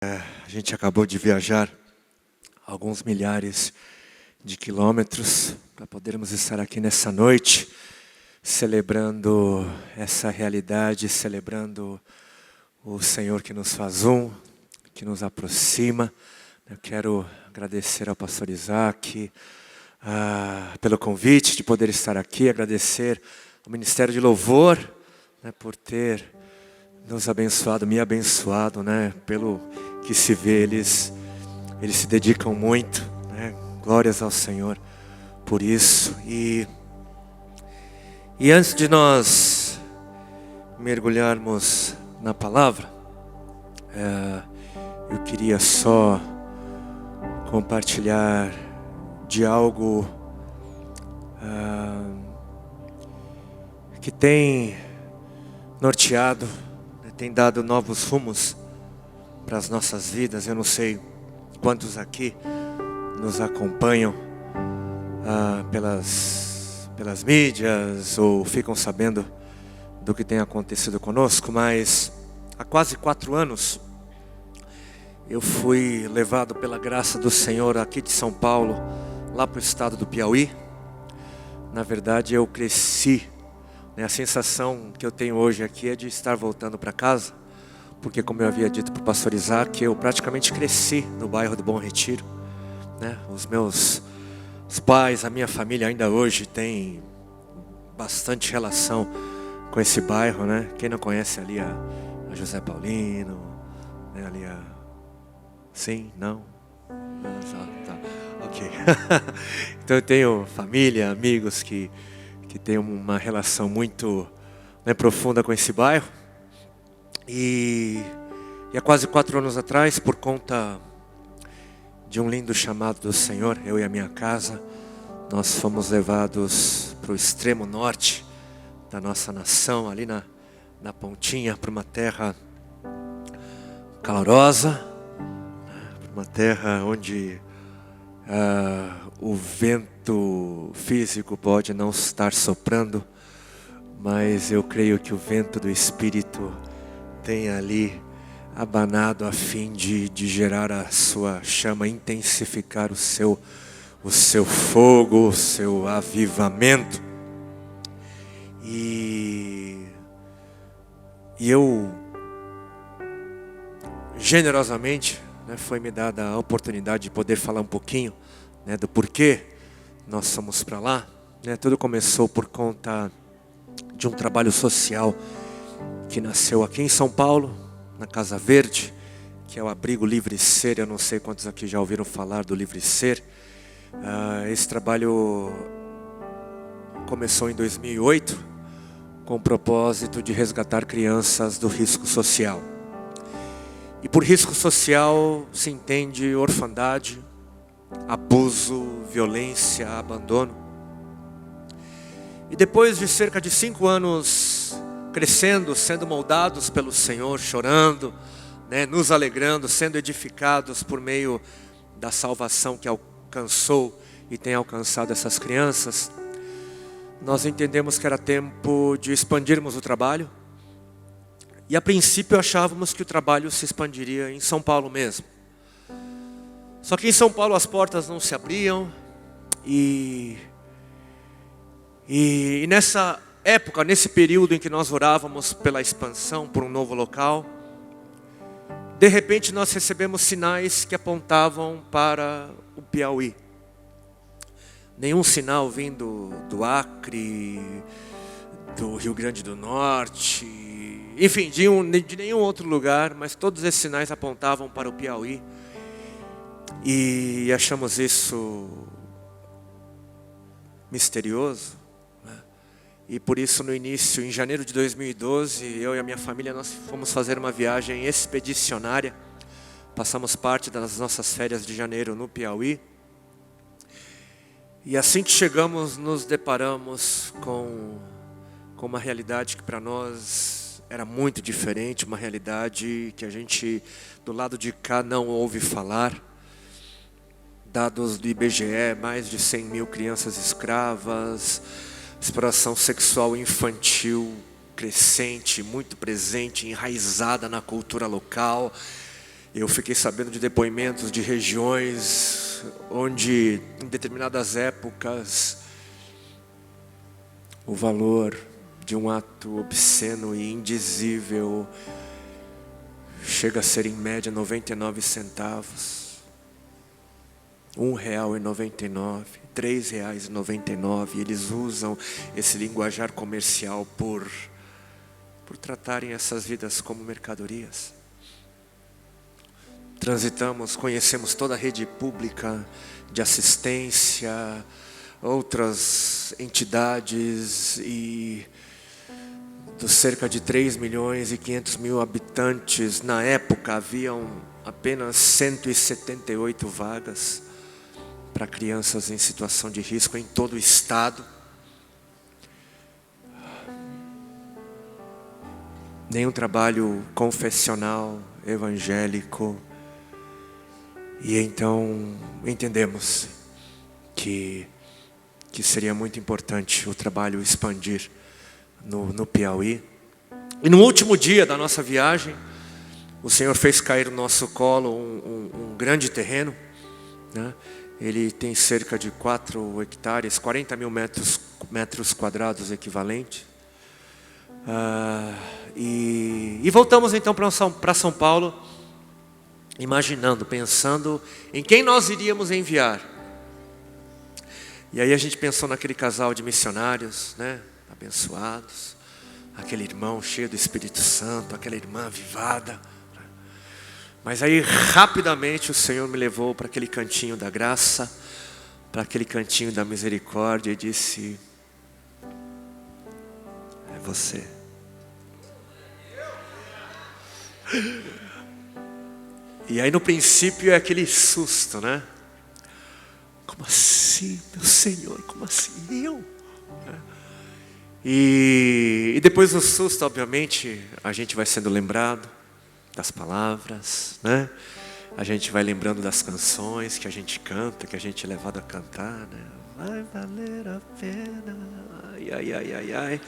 A gente acabou de viajar alguns milhares de quilômetros para podermos estar aqui nessa noite, celebrando essa realidade, celebrando o Senhor que nos faz um, que nos aproxima. Eu quero agradecer ao pastor Isaac pelo convite de poder estar aqui, agradecer ao Ministério de Louvor, por ter nos abençoado, me abençoado, pelo que se vê, eles se dedicam muito, glórias ao Senhor por isso. E antes de nós mergulharmos na palavra, eu queria só compartilhar de algo que tem norteado, tem dado novos rumos para as nossas vidas. Eu não sei quantos aqui nos acompanham pelas mídias ou ficam sabendo do que tem acontecido conosco, mas há quase 4 anos eu fui levado pela graça do Senhor aqui de São Paulo, lá para o estado do Piauí. Na verdade eu cresci, a sensação que eu tenho hoje aqui é de estar voltando para casa, porque como eu havia dito para o pastor Isaac, eu praticamente cresci no bairro do Bom Retiro, Os meus pais, a minha família ainda hoje tem bastante relação com esse bairro, Quem não conhece ali a José Paulino, ali a... Sim? Não? Tá. Ok. Então eu tenho família, amigos que têm uma relação muito profunda com esse bairro. E há quase 4 anos atrás, por conta de um lindo chamado do Senhor, eu e a minha casa, nós fomos levados para o extremo norte da nossa nação, ali na pontinha, para uma terra calorosa, para uma terra onde o vento físico pode não estar soprando, mas eu creio que o vento do Espírito tem ali abanado a fim de gerar a sua chama, intensificar o seu fogo, o seu avivamento. E eu generosamente, foi me dada a oportunidade de poder falar um pouquinho, do porquê nós fomos para lá. Tudo começou por conta de um trabalho social que nasceu aqui em São Paulo, na Casa Verde, que é o abrigo Livre Ser. Eu não sei quantos aqui já ouviram falar do Livre Ser. Esse trabalho começou em 2008, com o propósito de resgatar crianças do risco social. E por risco social se entende orfandade, abuso, violência, abandono. E depois de cerca de 5 anos crescendo, sendo moldados pelo Senhor, chorando, nos alegrando, sendo edificados por meio da salvação que alcançou e tem alcançado essas crianças, nós entendemos que era tempo de expandirmos o trabalho. E a princípio achávamos que o trabalho se expandiria em São Paulo mesmo. Só que em São Paulo as portas não se abriam e nessa época, nesse período em que nós orávamos pela expansão, por um novo local, de repente nós recebemos sinais que apontavam para o Piauí. Nenhum sinal vindo do Acre, do Rio Grande do Norte, enfim, de nenhum outro lugar, mas todos esses sinais apontavam para o Piauí. E achamos isso misterioso. E por isso no início, em janeiro de 2012, eu e a minha família, nós fomos fazer uma viagem expedicionária. Passamos parte das nossas férias de janeiro no Piauí. E assim que chegamos, nos deparamos com uma realidade que para nós era muito diferente. Uma realidade que a gente, do lado de cá, não ouve falar. Dados do IBGE, mais de 100 mil crianças escravas, exploração sexual infantil crescente, muito presente, enraizada na cultura local. Eu fiquei sabendo de depoimentos de regiões onde, em determinadas épocas, o valor de um ato obsceno e indizível chega a ser em média 99 centavos, R$1,99, R$3,99. Eles usam esse linguajar comercial por tratarem essas vidas como mercadorias. Transitamos, conhecemos toda a rede pública de assistência, outras entidades, e dos cerca de 3.500.000 habitantes, na época haviam apenas 178 vagas para crianças em situação de risco em todo o estado. Nenhum trabalho confessional, evangélico. E então entendemos que seria muito importante o trabalho expandir no Piauí. E no último dia da nossa viagem, o Senhor fez cair no nosso colo um grande terreno, né? Ele tem cerca de 4 hectares, 40 mil metros quadrados equivalente. E voltamos então para São Paulo, imaginando, pensando em quem nós iríamos enviar. E aí a gente pensou naquele casal de missionários, né, abençoados, aquele irmão cheio do Espírito Santo, aquela irmã avivada. Mas aí rapidamente o Senhor me levou para aquele cantinho da graça, para aquele cantinho da misericórdia, e disse: é você. E aí no princípio é aquele susto, né? Como assim, meu Senhor? Como assim eu? E depois do susto, obviamente, a gente vai sendo lembrado das palavras, né? A gente vai lembrando das canções que a gente canta, que a gente é levado a cantar, né? Vai valer a pena, ai, ai, ai, ai, ai.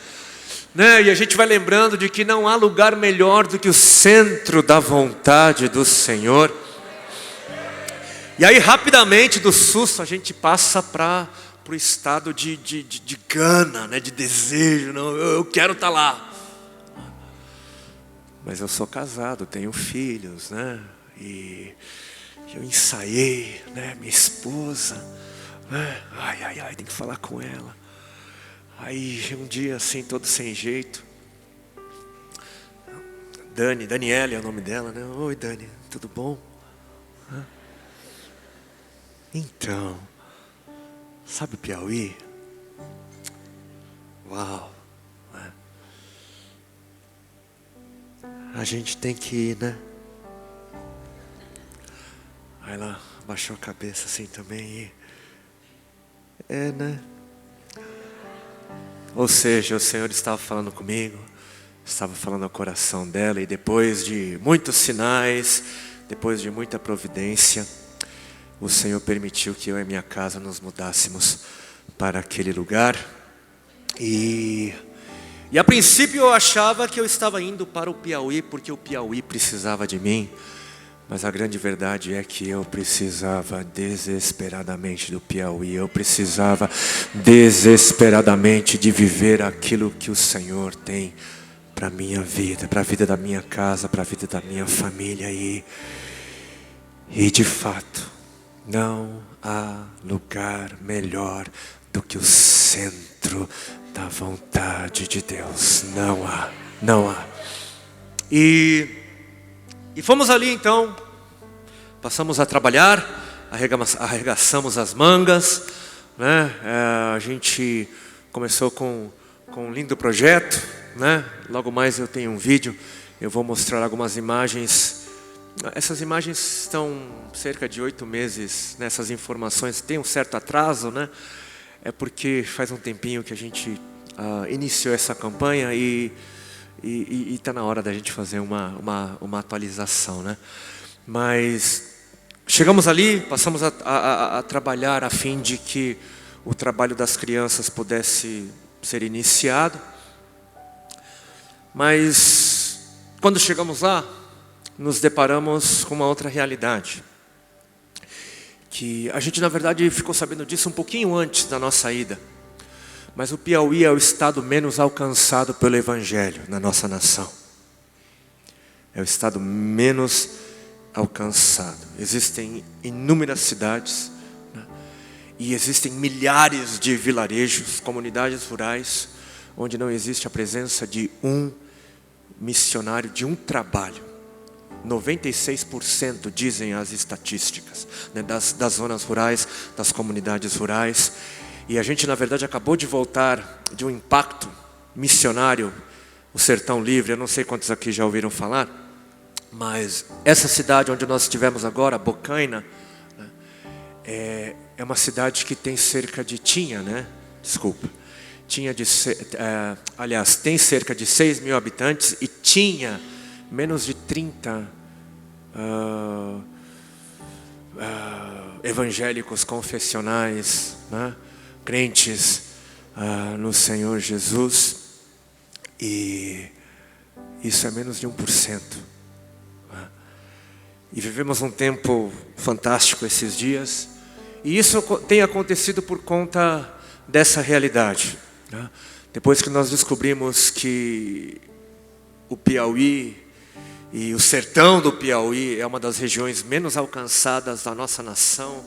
Né? E a gente vai lembrando de que não há lugar melhor do que o centro da vontade do Senhor. E aí rapidamente do susto a gente passa para o estado de gana, né? De desejo. Não, eu quero estar lá. Mas eu sou casado, tenho filhos, né? E eu ensaiei, né? Minha esposa, né? Ai, ai, ai, tem que falar com ela. Aí um dia assim, todo sem jeito, Daniela é o nome dela, né? Oi, Dani, tudo bom? Então, sabe o Piauí? Uau, né? A gente tem que ir, né? Aí ela baixou a cabeça assim também e... É, né? Ou seja, o Senhor estava falando comigo, estava falando ao coração dela, e depois de muitos sinais, depois de muita providência, o Senhor permitiu que eu e minha casa nos mudássemos para aquele lugar. E a princípio eu achava que eu estava indo para o Piauí, porque o Piauí precisava de mim. Mas a grande verdade é que eu precisava desesperadamente do Piauí. Eu precisava desesperadamente de viver aquilo que o Senhor tem para a minha vida, para a vida da minha casa, para a vida da minha família. E de fato, não há lugar melhor do que o centro da vontade de Deus. Não há, não há. E fomos ali então, passamos a trabalhar, arregaçamos as mangas, né? A gente começou com um lindo projeto, né? Logo mais eu tenho um vídeo, eu vou mostrar algumas imagens. Essas imagens estão cerca de 8 meses, né? Essas informações têm um certo atraso, né? É porque faz um tempinho que a gente iniciou essa campanha e está na hora da gente fazer uma atualização, né? Mas chegamos ali, passamos a trabalhar a fim de que o trabalho das crianças pudesse ser iniciado. Mas quando chegamos lá, nos deparamos com uma outra realidade. Que a gente, na verdade, ficou sabendo disso um pouquinho antes da nossa ida. Mas o Piauí é o estado menos alcançado pelo Evangelho na nossa nação. É o estado menos alcançado. Existem inúmeras cidades, né? E existem milhares de vilarejos, comunidades rurais, onde não existe a presença de um missionário, de um trabalho. 96% dizem as estatísticas, né, das zonas rurais, das comunidades rurais. E a gente, na verdade, acabou de voltar de um impacto missionário, o Sertão Livre. Eu não sei quantos aqui já ouviram falar, mas essa cidade onde nós estivemos agora, Bocaina, né, é uma cidade que tem cerca de, tem cerca de 6 mil habitantes e tinha menos de 30 evangélicos confessionais, né, crentes no Senhor Jesus, e isso é menos de 1%. E vivemos um tempo fantástico esses dias, e isso tem acontecido por conta dessa realidade, né? Depois que nós descobrimos que o Piauí e o sertão do Piauí é uma das regiões menos alcançadas da nossa nação,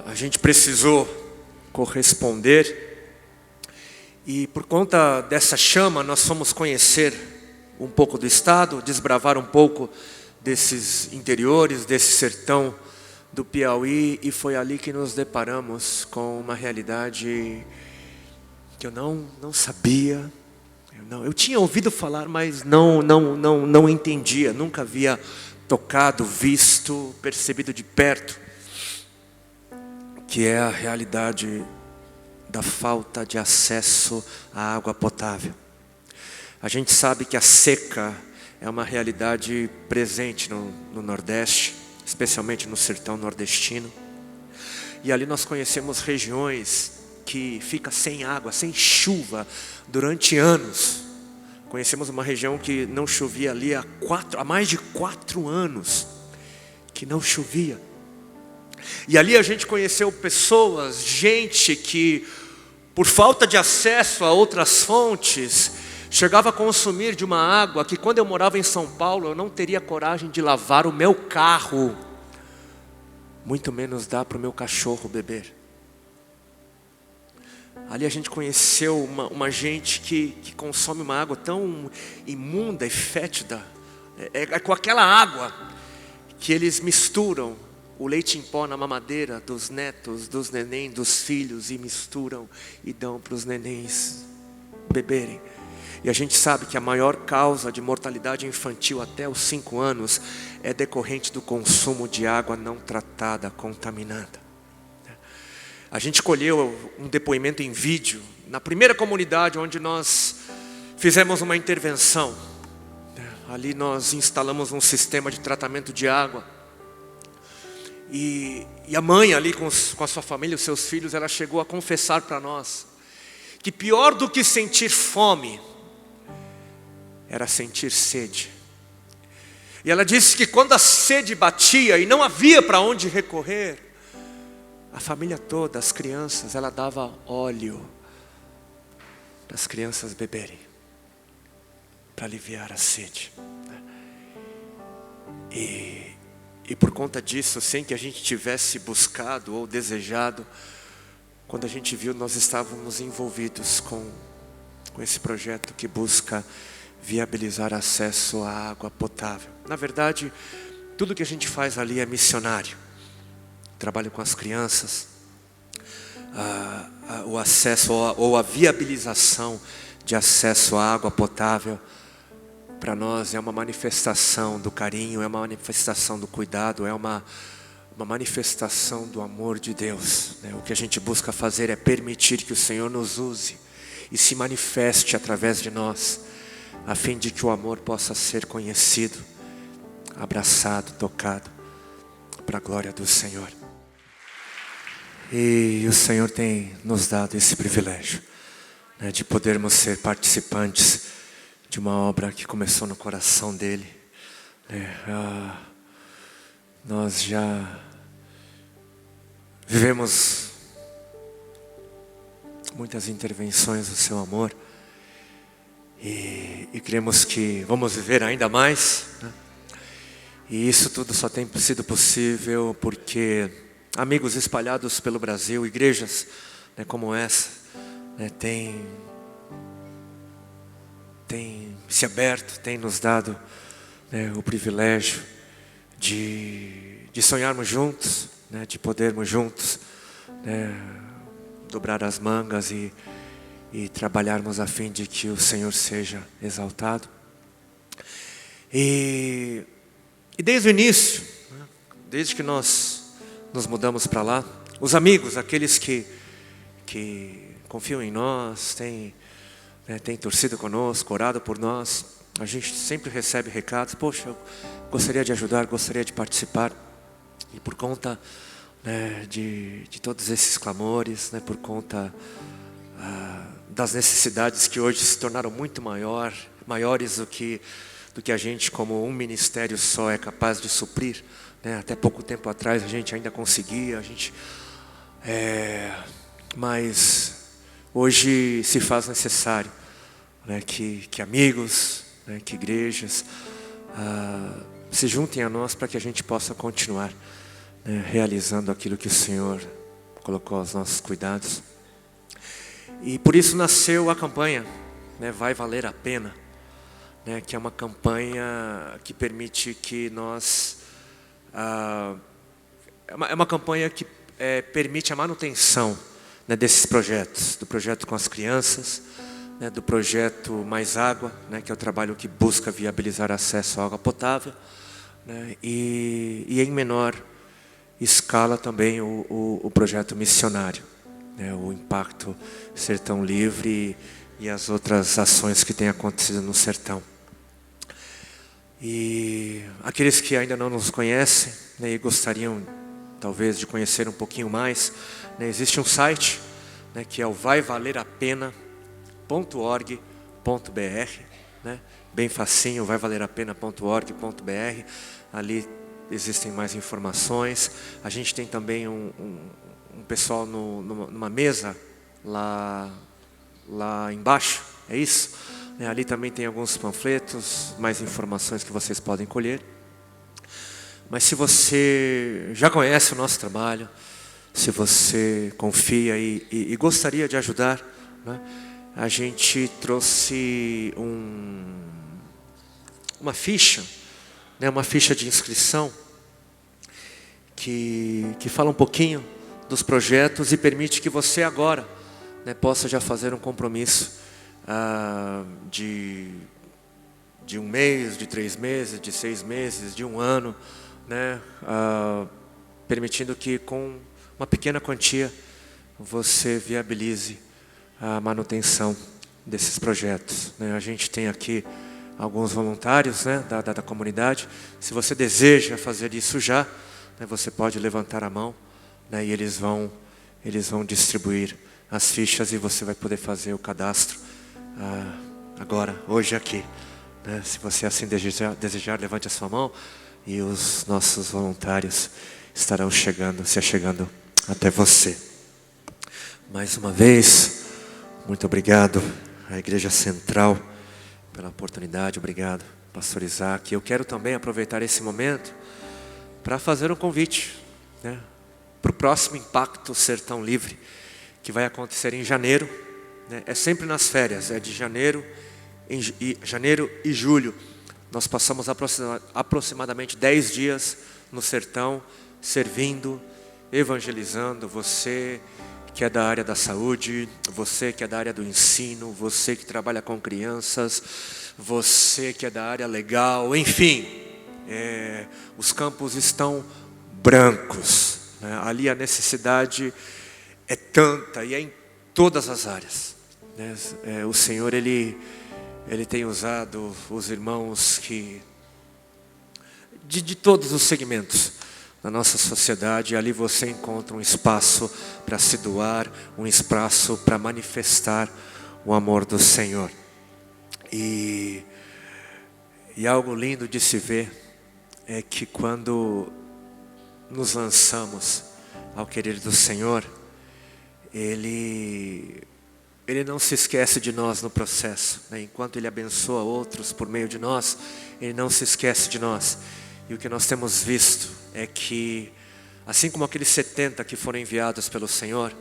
a gente precisou corresponder. E por conta dessa chama, nós fomos conhecer um pouco do estado, desbravar um pouco desses interiores, desse sertão do Piauí, e foi ali que nos deparamos com uma realidade que eu não sabia. Eu tinha ouvido falar, mas não entendia, nunca havia tocado, visto, percebido de perto, que é a realidade da falta de acesso à água potável. A gente sabe que a seca é uma realidade presente no Nordeste, especialmente no sertão nordestino. E ali nós conhecemos regiões que fica sem água, sem chuva durante anos. Conhecemos uma região que não chovia ali há mais de 4 anos, que não chovia. E ali a gente conheceu pessoas, gente que, por falta de acesso a outras fontes, chegava a consumir de uma água que, quando eu morava em São Paulo, eu não teria coragem de lavar o meu carro, muito menos dar para o meu cachorro beber. Ali a gente conheceu uma gente que consome uma água tão imunda e fétida, é com aquela água que eles misturam o leite em pó na mamadeira dos netos, dos nenéns, dos filhos, e misturam e dão para os nenéns beberem. E a gente sabe que a maior causa de mortalidade infantil até os 5 anos é decorrente do consumo de água não tratada, contaminada. A gente colheu um depoimento em vídeo na primeira comunidade onde nós fizemos uma intervenção. Ali nós instalamos um sistema de tratamento de água. E a mãe ali com a sua família, os seus filhos, ela chegou a confessar para nós que pior do que sentir fome era sentir sede. E ela disse que quando a sede batia e não havia para onde recorrer, a família toda, as crianças, ela dava óleo para as crianças beberem, para aliviar a sede. E por conta disso, sem que a gente tivesse buscado ou desejado, quando a gente viu, nós estávamos envolvidos com esse projeto que busca viabilizar acesso à água potável. Na verdade, tudo que a gente faz ali é missionário. Trabalho com as crianças, o acesso ou a viabilização de acesso à água potável, para nós é uma manifestação do carinho, é uma manifestação do cuidado, é uma manifestação do amor de Deus, né? O que a gente busca fazer é permitir que o Senhor nos use e se manifeste através de nós, a fim de que o amor possa ser conhecido, abraçado, tocado, para a glória do Senhor. E o Senhor tem nos dado esse privilégio, né, de podermos ser participantes de uma obra que começou no coração dEle, Nós já vivemos muitas intervenções do seu amor e cremos que vamos viver ainda mais, né? E isso tudo só tem sido possível porque amigos espalhados pelo Brasil, igrejas, né, como essa, né, tem se aberto, tem nos dado, né, o privilégio de sonharmos juntos, né, de podermos juntos, né, dobrar as mangas e trabalharmos a fim de que o Senhor seja exaltado. E desde o início, né, desde que nós nos mudamos para lá, os amigos, aqueles que confiam em nós, têm torcido conosco, orado por nós, a gente sempre recebe recados: poxa, eu gostaria de ajudar, gostaria de participar. E por conta, né, de todos esses clamores, né, por conta das necessidades que hoje se tornaram muito maiores do que a gente, como um ministério só, é capaz de suprir, né? Até pouco tempo atrás a gente ainda conseguia, mas hoje se faz necessário, né, que amigos, né, que igrejas se juntem a nós para que a gente possa continuar, né, realizando aquilo que o Senhor colocou aos nossos cuidados. E por isso nasceu a campanha, né, Vai Valer a Pena, né, que é uma campanha que permite que nós... é uma campanha que permite a manutenção, né, desses projetos, do projeto com as crianças, né, do projeto Mais Água, né, que é o trabalho que busca viabilizar acesso à água potável, né, e em menor escala também o projeto missionário, né, o Impacto Sertão Livre e as outras ações que têm acontecido no sertão. E aqueles que ainda não nos conhecem, né, e gostariam talvez de conhecer um pouquinho mais, né, existe um site, né, que é o vaivalerapena.org.br, né, bem facinho, vaivalerapena.org.br. Ali existem mais informações. A gente tem também um pessoal numa mesa lá embaixo, é isso? Ali também tem alguns panfletos, mais informações que vocês podem colher. Mas se você já conhece o nosso trabalho, se você confia e gostaria de ajudar, né, a gente trouxe uma ficha, né, uma ficha de inscrição que fala um pouquinho dos projetos e permite que você agora, né, possa já fazer um compromisso de 1 mês, de 3 meses, de 6 meses, de 1 ano, né, permitindo que com uma pequena quantia você viabilize a manutenção desses projetos, né. A gente tem aqui alguns voluntários, né, da comunidade. Se você deseja fazer isso já, né, você pode levantar a mão, né, e eles vão distribuir as fichas e você vai poder fazer o cadastro agora, hoje aqui, né? Se você assim desejar, levante a sua mão e os nossos voluntários estarão se achegando até você. Mais uma vez, muito obrigado à Igreja Central pela oportunidade. Obrigado, Pastor Isaac. Eu quero também aproveitar esse momento para fazer um convite, né, para o próximo Impacto Sertão Livre, que vai acontecer em janeiro, né? É sempre nas férias, é de janeiro e julho. Nós passamos aproximadamente 10 dias no sertão, servindo, evangelizando. Você que é da área da saúde, você que é da área do ensino, você que trabalha com crianças, você que é da área legal, enfim, os campos estão brancos, né? Ali a necessidade é tanta e é em todas as áreas, né? O Senhor, Ele tem usado os irmãos de todos os segmentos da nossa sociedade. Ali você encontra um espaço para se doar, um espaço para manifestar o amor do Senhor. E algo lindo de se ver, é que quando nos lançamos ao querer do Senhor, Ele não se esquece de nós no processo, né? Enquanto Ele abençoa outros por meio de nós, Ele não se esquece de nós. E o que nós temos visto é que, assim como aqueles 70 que foram enviados pelo Senhor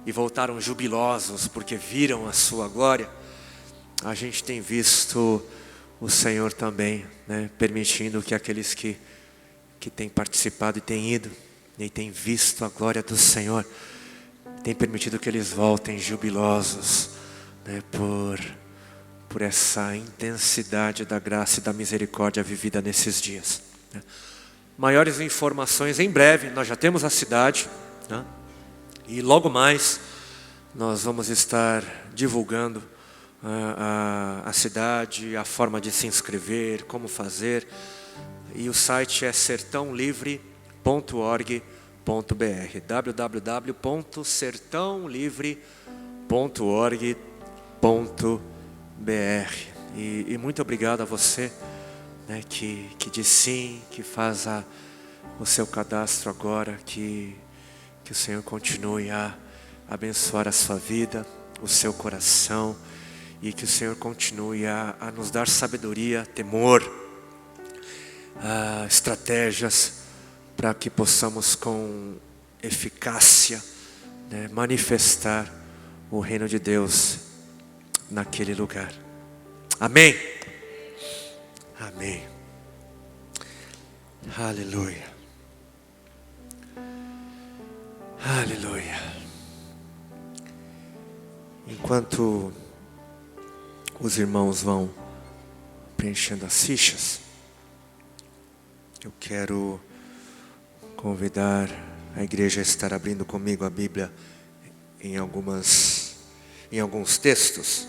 e voltaram jubilosos porque viram a sua glória, a gente tem visto o Senhor também, né, permitindo que aqueles que têm participado e têm ido e têm visto a glória do Senhor, tem permitido que eles voltem jubilosos, né, por essa intensidade da graça e da misericórdia vivida nesses dias, né. Maiores informações em breve. Nós já temos a cidade, né, e logo mais nós vamos estar divulgando a cidade, a forma de se inscrever, como fazer. E o site é sertãolivre.org.br, www.sertãolivre.org.br. E muito obrigado a você, né, que diz sim, que faz o seu cadastro agora, que o Senhor continue a abençoar a sua vida, o seu coração, e que o Senhor continue a nos dar sabedoria, temor, estratégias, para que possamos com eficácia, né, manifestar o reino de Deus naquele lugar. Amém? Amém. Aleluia. Aleluia. Enquanto os irmãos vão preenchendo as fichas, eu quero convidar a igreja a estar abrindo comigo a Bíblia em alguns textos.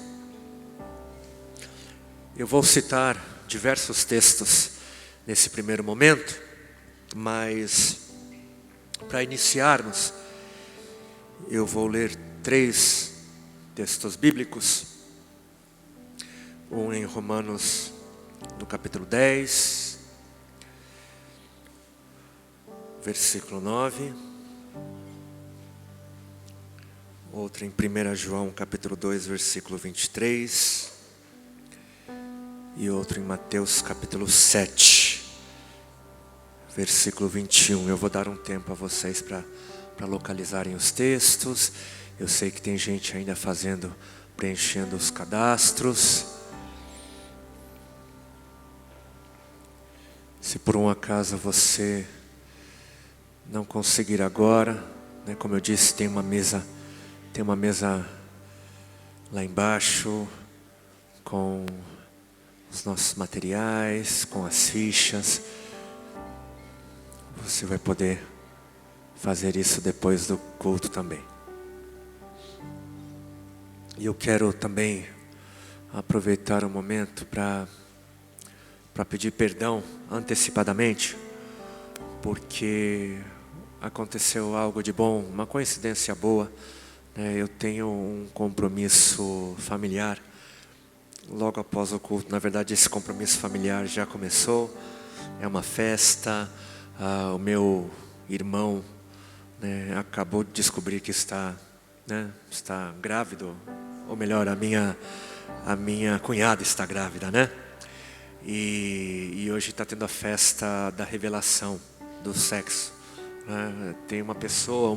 Eu vou citar diversos textos nesse primeiro momento, mas para iniciarmos, eu vou ler 3 textos bíblicos. Um em Romanos, no capítulo 10, versículo 9. Outro em 1 João, capítulo 2, versículo 23. E outro em Mateus, capítulo 7, versículo 21. Eu vou dar um tempo a vocês para localizarem os textos. Eu sei que tem gente ainda preenchendo os cadastros. Se por um acaso você não conseguir agora, né, como eu disse, tem uma mesa lá embaixo com os nossos materiais, com as fichas. Você vai poder fazer isso depois do culto também. E eu quero também aproveitar o momento para pedir perdão antecipadamente, porque aconteceu algo de bom, uma coincidência boa, né? Eu tenho um compromisso familiar logo após o culto. Na verdade, esse compromisso familiar já começou. É uma festa. O meu irmão, né, acabou de descobrir que está grávido, ou melhor, a minha cunhada está grávida, né? E hoje está tendo a festa da revelação do sexo, né? Tem uma pessoa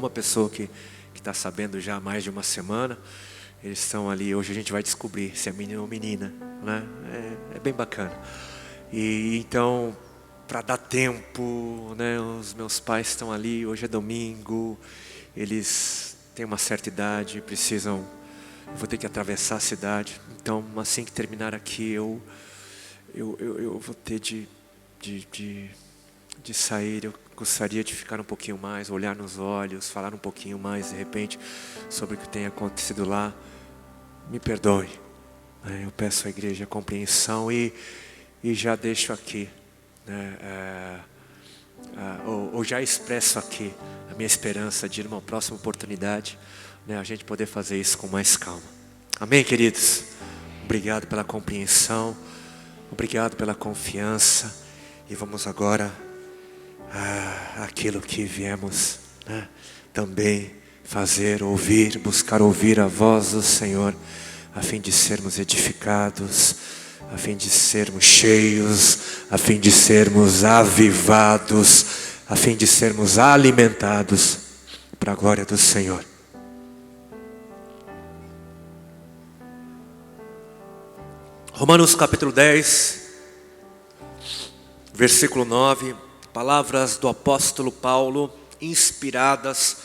que está sabendo já há mais de uma semana. Eles estão ali, hoje a gente vai descobrir se é menino ou menina, né? É bem bacana. E então, para dar tempo, né, os meus pais estão ali, hoje é domingo, eles têm uma certa idade, eu vou ter que atravessar a cidade. Então, assim que terminar aqui, eu vou ter de sair. Eu gostaria de ficar um pouquinho mais, olhar nos olhos, falar um pouquinho mais de repente sobre o que tem acontecido lá. Me perdoe, né? Eu peço à igreja compreensão e já deixo aqui, né, ou já expresso aqui a minha esperança de numa próxima oportunidade, né, a gente poder fazer isso com mais calma. Amém, queridos? Obrigado pela compreensão, obrigado pela confiança. E vamos agora aquilo que viemos, né, também fazer, ouvir, buscar ouvir a voz do Senhor, a fim de sermos edificados, a fim de sermos cheios, a fim de sermos avivados, a fim de sermos alimentados para a glória do Senhor. Romanos capítulo 10, versículo 9, palavras do apóstolo Paulo, inspiradas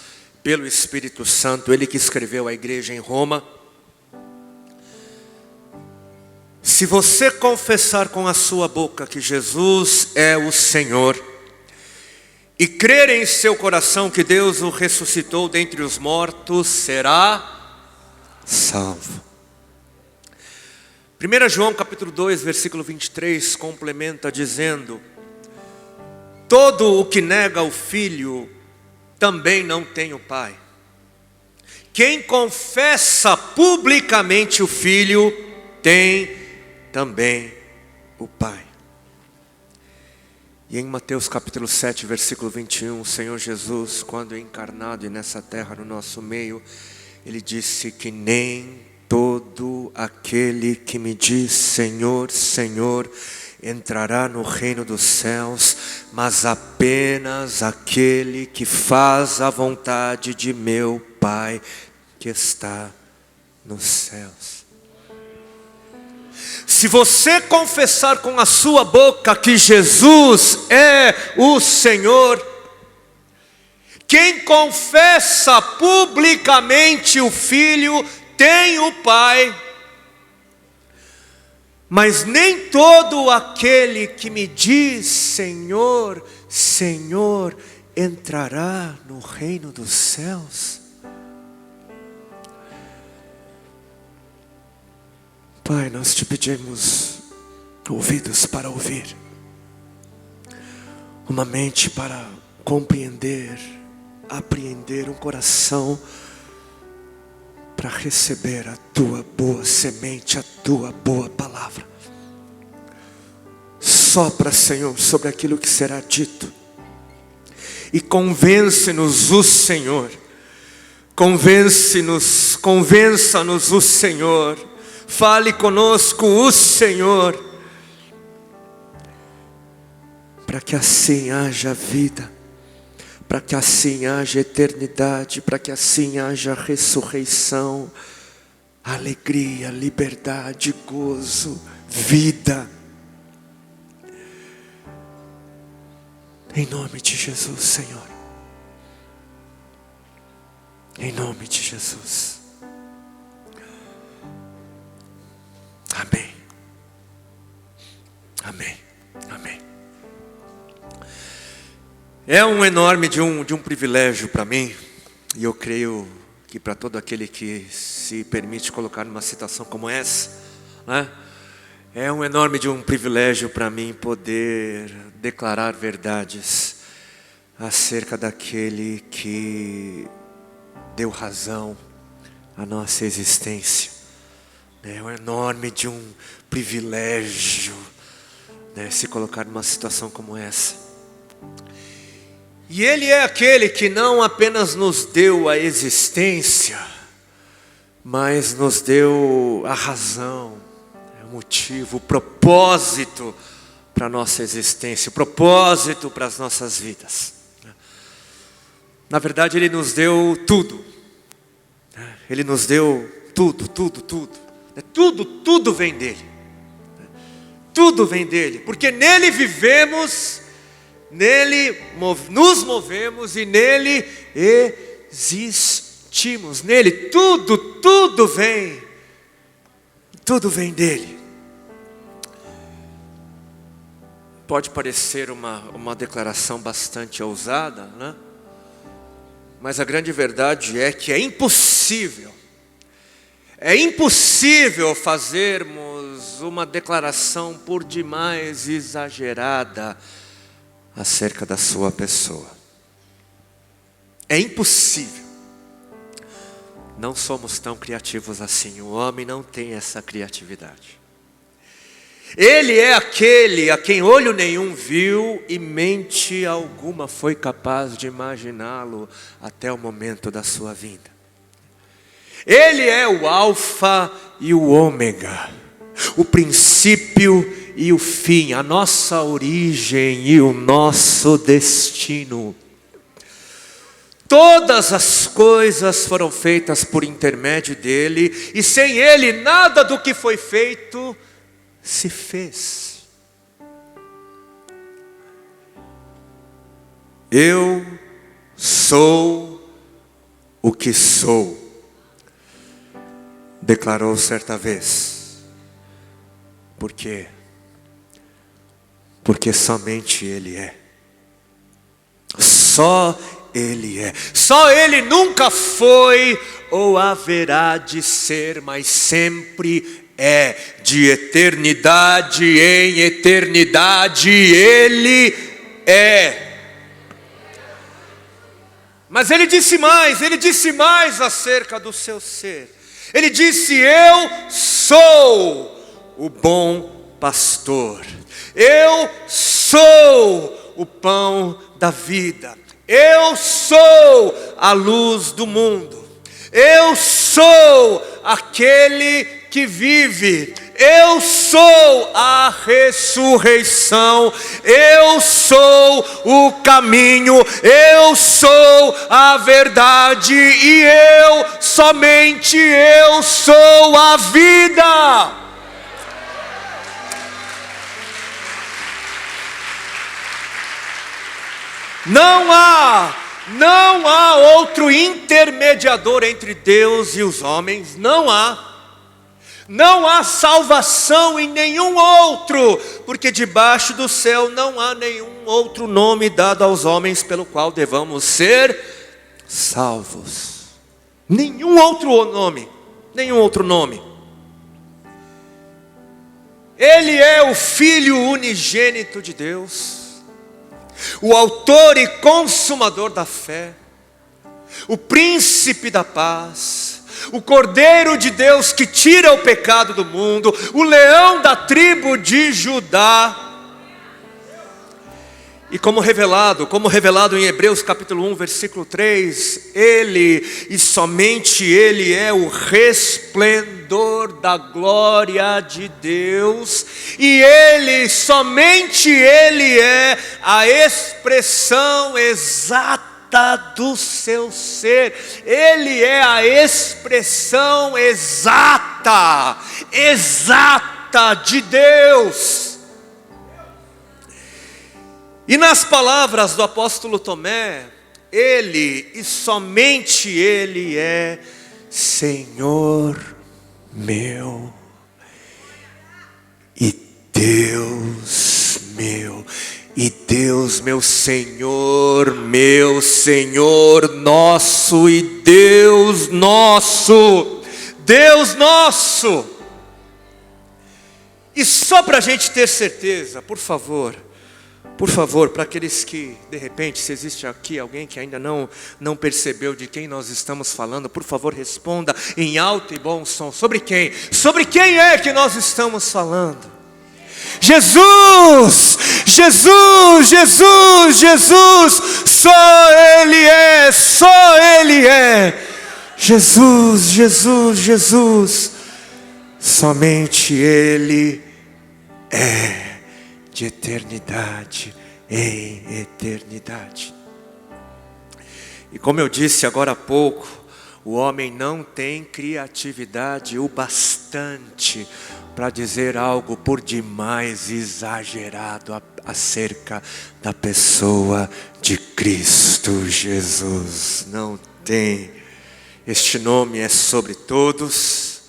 pelo Espírito Santo, ele que escreveu à igreja em Roma. Se você confessar com a sua boca que Jesus é o Senhor, e crer em seu coração que Deus o ressuscitou dentre os mortos, será salvo. 1 João capítulo 2, versículo 23, complementa dizendo: todo o que nega o Filho, também não tem o Pai. Quem confessa publicamente o Filho, tem também o Pai. E em Mateus capítulo 7, versículo 21, o Senhor Jesus, quando encarnado e nessa terra no nosso meio, Ele disse que nem todo aquele que me diz Senhor, Senhor, entrará no reino dos céus, mas apenas aquele que faz a vontade de meu Pai que está nos céus. Se você confessar com a sua boca que Jesus é o Senhor, quem confessa publicamente o Filho tem o Pai. Mas nem todo aquele que me diz Senhor, Senhor, entrará no reino dos céus. Pai, nós te pedimos ouvidos para ouvir, uma mente para compreender, apreender, um coração para receber a tua boa semente, a tua boa palavra. Sopra, Senhor, sobre aquilo que será dito, e convence-nos o Senhor, convença-nos o Senhor, fale conosco o Senhor, para que assim haja vida, para que assim haja eternidade, para que assim haja ressurreição, alegria, liberdade, gozo, vida. Em nome de Jesus, Senhor. Em nome de Jesus. Amém. Amém. Amém. É um enorme de um privilégio para mim, e eu creio que para todo aquele que se permite colocar numa situação como essa, né? É um enorme de um privilégio para mim poder declarar verdades acerca daquele que deu razão à nossa existência. É um enorme de um privilégio, né, se colocar numa situação como essa. E Ele é aquele que não apenas nos deu a existência, mas nos deu a razão, o motivo, o propósito para a nossa existência, o propósito para as nossas vidas. Na verdade, Ele nos deu tudo. Ele nos deu tudo. Tudo vem dEle. Tudo vem dEle, porque nele vivemos, nele nos movemos e nele existimos. Nele tudo vem dEle. Pode parecer uma declaração bastante ousada, né? Mas a grande verdade é que é impossível fazermos uma declaração por demais exagerada acerca da sua pessoa. É impossível. Não somos tão criativos assim. O homem não tem essa criatividade. Ele é aquele a quem olho nenhum viu e mente alguma foi capaz de imaginá-lo até o momento da sua vinda. Ele é o Alfa e o Ômega, o princípio e o fim, a nossa origem e o nosso destino. Todas as coisas foram feitas por intermédio dele, e sem ele nada do que foi feito se fez. Eu sou o que sou, declarou certa vez. Por quê? Porque somente ele é. Só ele é. Só ele nunca foi ou haverá de ser, mas sempre é. De eternidade em eternidade ele é. Mas ele disse mais acerca do seu ser. Ele disse: eu sou o bom pastor. Eu sou o pão da vida. Eu sou a luz do mundo. Eu sou aquele que vive. Eu sou a ressurreição. Eu sou o caminho. Eu sou a verdade. E somente eu sou a vida. Não há outro intermediador entre Deus e os homens. Não há salvação em nenhum outro, porque debaixo do céu não há nenhum outro nome dado aos homens pelo qual devamos ser salvos. Nenhum outro nome. Ele é o Filho unigênito de Deus, o autor e consumador da fé, o príncipe da paz, o Cordeiro de Deus que tira o pecado do mundo, o leão da tribo de Judá. E como revelado em Hebreus capítulo 1, versículo 3, ele e somente ele é o resplendor da glória de Deus, e somente ele é a expressão exata do seu ser. Ele é a expressão exata de Deus. E nas palavras do apóstolo Tomé, ele e somente ele é Senhor meu e Deus meu. E Deus meu Senhor nosso e Deus nosso. E só para a gente ter certeza, por favor, para aqueles que, de repente, se existe aqui alguém que ainda não percebeu de quem nós estamos falando, por favor, responda em alto e bom som. Sobre quem? Sobre quem é que nós estamos falando? Jesus! Só Ele é. Jesus. Somente Ele é. De eternidade em eternidade. E como eu disse agora há pouco, o homem não tem criatividade o bastante para dizer algo por demais exagerado acerca da pessoa de Cristo Jesus. Não tem. Este nome é sobre todos,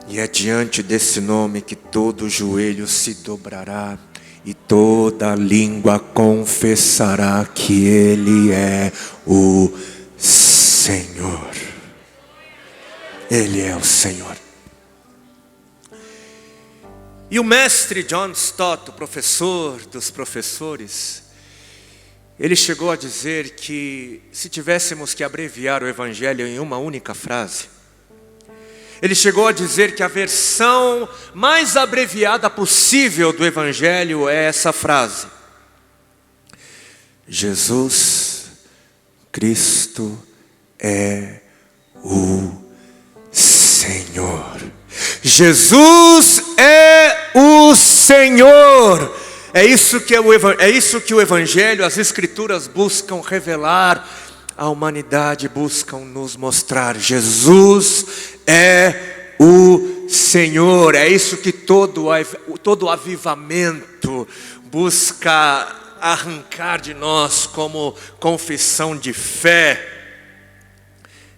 e é diante desse nome que todo joelho se dobrará e toda língua confessará que Ele é o Senhor. Ele é o Senhor. E o mestre John Stott, o professor dos professores, ele chegou a dizer que se tivéssemos que abreviar o Evangelho em uma única frase, Ele chegou a dizer que a versão mais abreviada possível do Evangelho é essa frase: Jesus Cristo é o Senhor. Jesus é o Senhor. É isso que o Evangelho, as Escrituras buscam revelar à humanidade, buscam nos mostrar. Jesus é o Senhor. É isso que todo avivamento busca arrancar de nós como confissão de fé.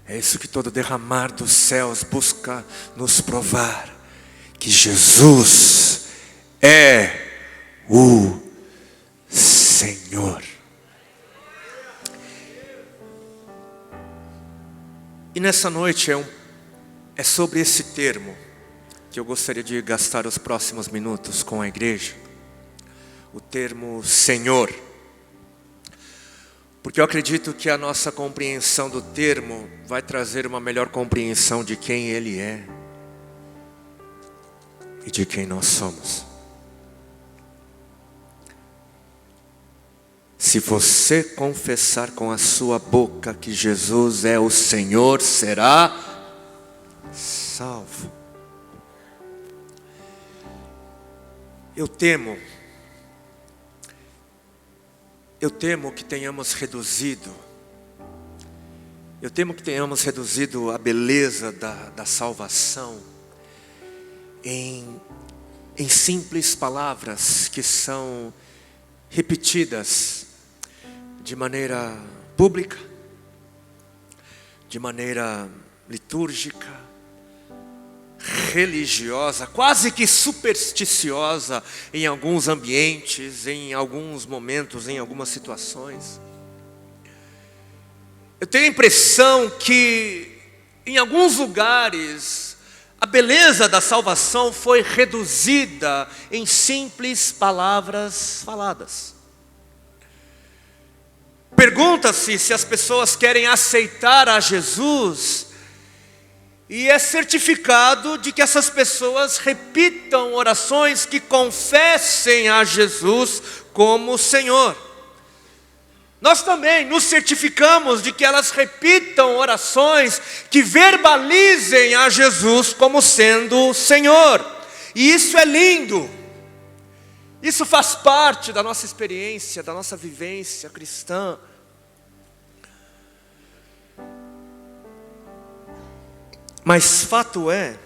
É isso que todo derramar dos céus busca nos provar, que Jesus é o Senhor. E nessa noite é sobre esse termo que eu gostaria de gastar os próximos minutos com a igreja. O termo Senhor. Porque eu acredito que a nossa compreensão do termo vai trazer uma melhor compreensão de quem Ele é e de quem nós somos. Se você confessar com a sua boca que Jesus é o Senhor, será salvo. Eu temo que tenhamos reduzido a beleza da salvação em simples palavras que são repetidas de maneira pública, de maneira litúrgica, religiosa, quase que supersticiosa em alguns ambientes, em alguns momentos, em algumas situações. Eu tenho a impressão que em alguns lugares a beleza da salvação foi reduzida em simples palavras faladas. Pergunta-se se as pessoas querem aceitar a Jesus, e é certificado de que essas pessoas repitam orações que confessem a Jesus como Senhor. Nós também nos certificamos de que elas repitam orações que verbalizem a Jesus como sendo Senhor. E isso é lindo. Isso faz parte da nossa experiência, da nossa vivência cristã. Mas fato é,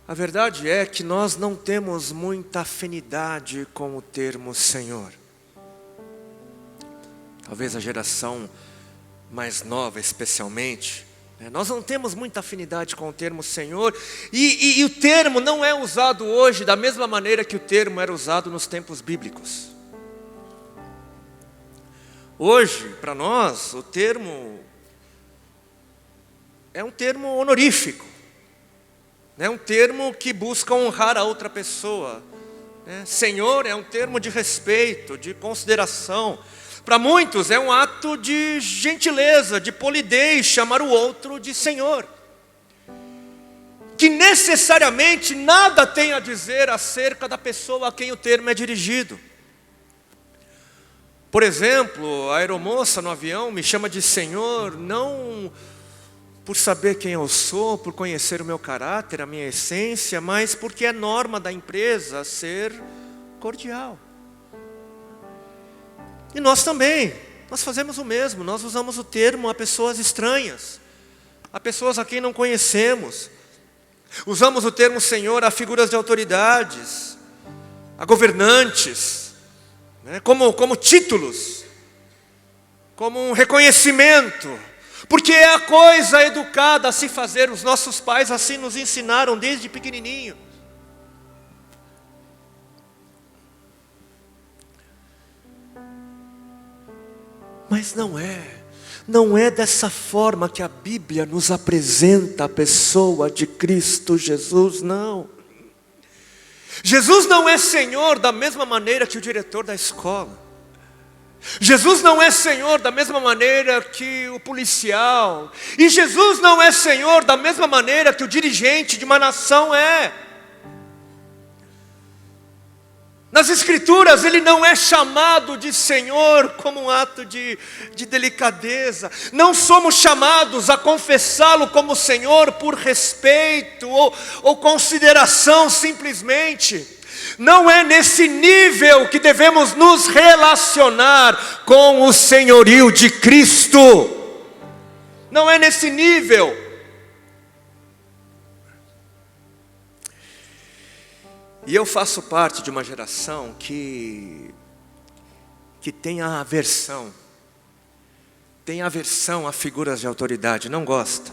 a verdade é que nós não temos muita afinidade com o termo Senhor. Talvez a geração mais nova especialmente, nós não temos muita afinidade com o termo Senhor, e o termo não é usado hoje da mesma maneira que o termo era usado nos tempos bíblicos. Hoje, para nós, o termo é um termo honorífico, é um termo que busca honrar a outra pessoa. Senhor é um termo de respeito, de consideração. Para muitos é um ato de gentileza, de polidez, chamar o outro de Senhor, que necessariamente nada tem a dizer acerca da pessoa a quem o termo é dirigido. Por exemplo, a aeromoça no avião me chama de Senhor, não por saber quem eu sou, por conhecer o meu caráter, a minha essência, mas porque é norma da empresa ser cordial. E nós também, nós fazemos o mesmo, nós usamos o termo a pessoas estranhas, a pessoas a quem não conhecemos. Usamos o termo Senhor a figuras de autoridades, a governantes, como títulos, como um reconhecimento, porque é a coisa educada a se fazer. Os nossos pais assim nos ensinaram desde pequenininho. Mas não é dessa forma que a Bíblia nos apresenta a pessoa de Cristo Jesus, não. Jesus não é Senhor da mesma maneira que o diretor da escola. Jesus não é Senhor da mesma maneira que o policial. E Jesus não é Senhor da mesma maneira que o dirigente de uma nação é. Nas Escrituras Ele não é chamado de Senhor como um ato de delicadeza. Não somos chamados a confessá-lo como Senhor por respeito ou consideração simplesmente. Não é nesse nível que devemos nos relacionar com o senhorio de Cristo. Não é nesse nível. E eu faço parte de uma geração que tem a aversão. Tem aversão a figuras de autoridade, não gosta.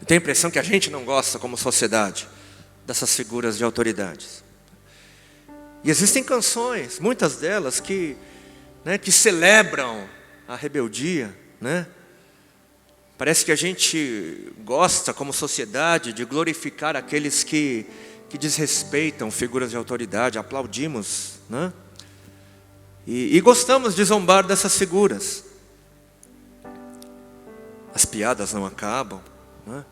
Eu tenho a impressão que a gente não gosta como sociedade dessas figuras de autoridades. E existem canções, muitas delas que celebram a rebeldia, né? Parece que a gente gosta como sociedade de glorificar aqueles que desrespeitam figuras de autoridade, aplaudimos, né? E gostamos de zombar dessas figuras. As piadas não acabam, né?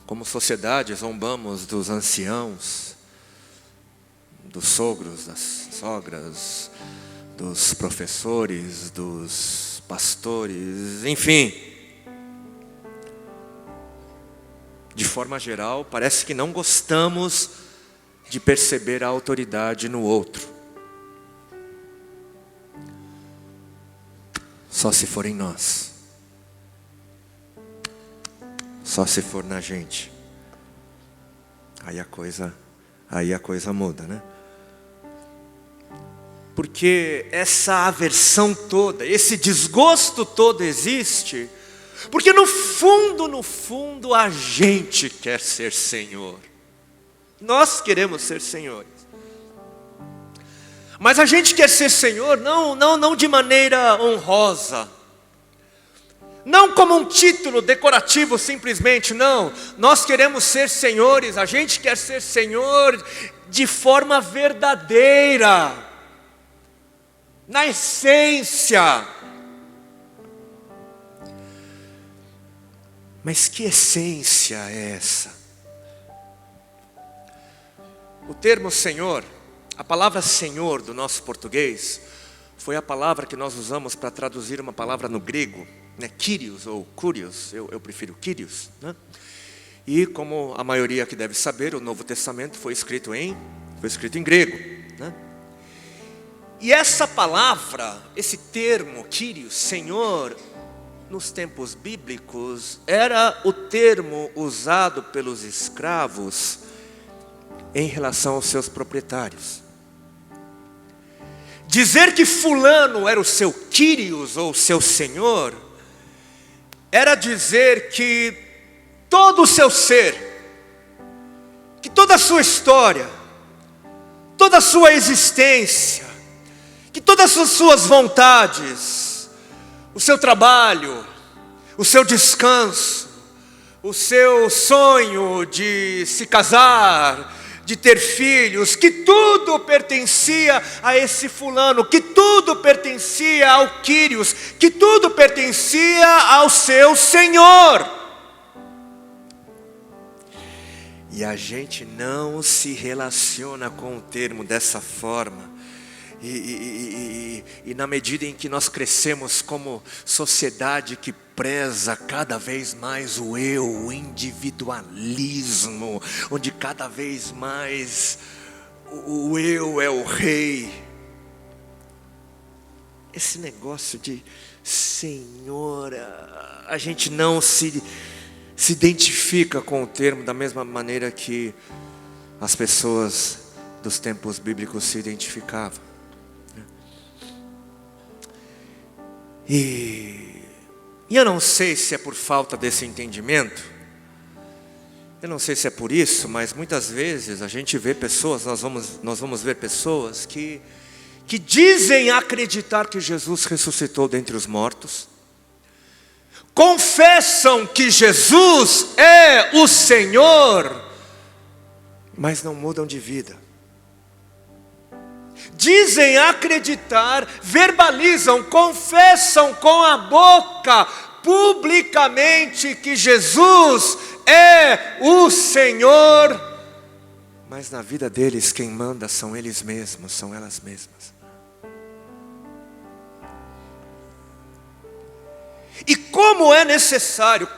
Como sociedade, zombamos dos anciãos, dos sogros, das sogras, dos professores, dos pastores, enfim. De forma geral, parece que não gostamos de perceber a autoridade no outro. Só se for em nós. Só se for na gente. Aí a coisa muda, né? Porque essa aversão toda, esse desgosto todo existe, porque no fundo a gente quer ser Senhor. Nós queremos ser senhores. Mas a gente quer ser Senhor não de maneira honrosa. Não como um título decorativo simplesmente, não. Nós queremos ser senhores, a gente quer ser Senhor de forma verdadeira, na essência. Mas que essência é essa? O termo Senhor, a palavra Senhor do nosso português, foi a palavra que nós usamos para traduzir uma palavra no grego, né? Kyrios ou Kurios, eu prefiro Kyrios, né? E como a maioria que deve saber, o Novo Testamento foi escrito em grego, né? E essa palavra, esse termo Kyrios, Senhor, nos tempos bíblicos, era o termo usado pelos escravos em relação aos seus proprietários. Dizer que fulano era o seu Kyrios ou seu senhor, era dizer que todo o seu ser, que toda a sua história, toda a sua existência, que todas as suas vontades, o seu trabalho, o seu descanso, o seu sonho de se casar, de ter filhos, que tudo pertencia a esse fulano, que tudo pertencia ao Kyrios, que tudo pertencia ao seu Senhor. E a gente não se relaciona com o termo dessa forma. E na medida em que nós crescemos como sociedade que preza cada vez mais o eu, o individualismo, onde cada vez mais o eu é o rei. Esse negócio de Senhor, a gente não se identifica com o termo da mesma maneira que as pessoas dos tempos bíblicos se identificavam. E eu não sei se é por falta desse entendimento, eu não sei se é por isso, mas muitas vezes a gente vê pessoas, nós vamos ver pessoas que dizem acreditar que Jesus ressuscitou dentre os mortos, confessam que Jesus é o Senhor, mas não mudam de vida. dizem acreditar, verbalizam, confessam com a boca, publicamente, que Jesus é o Senhor, mas na vida deles quem manda são eles mesmos, são elas mesmas. E como é necessário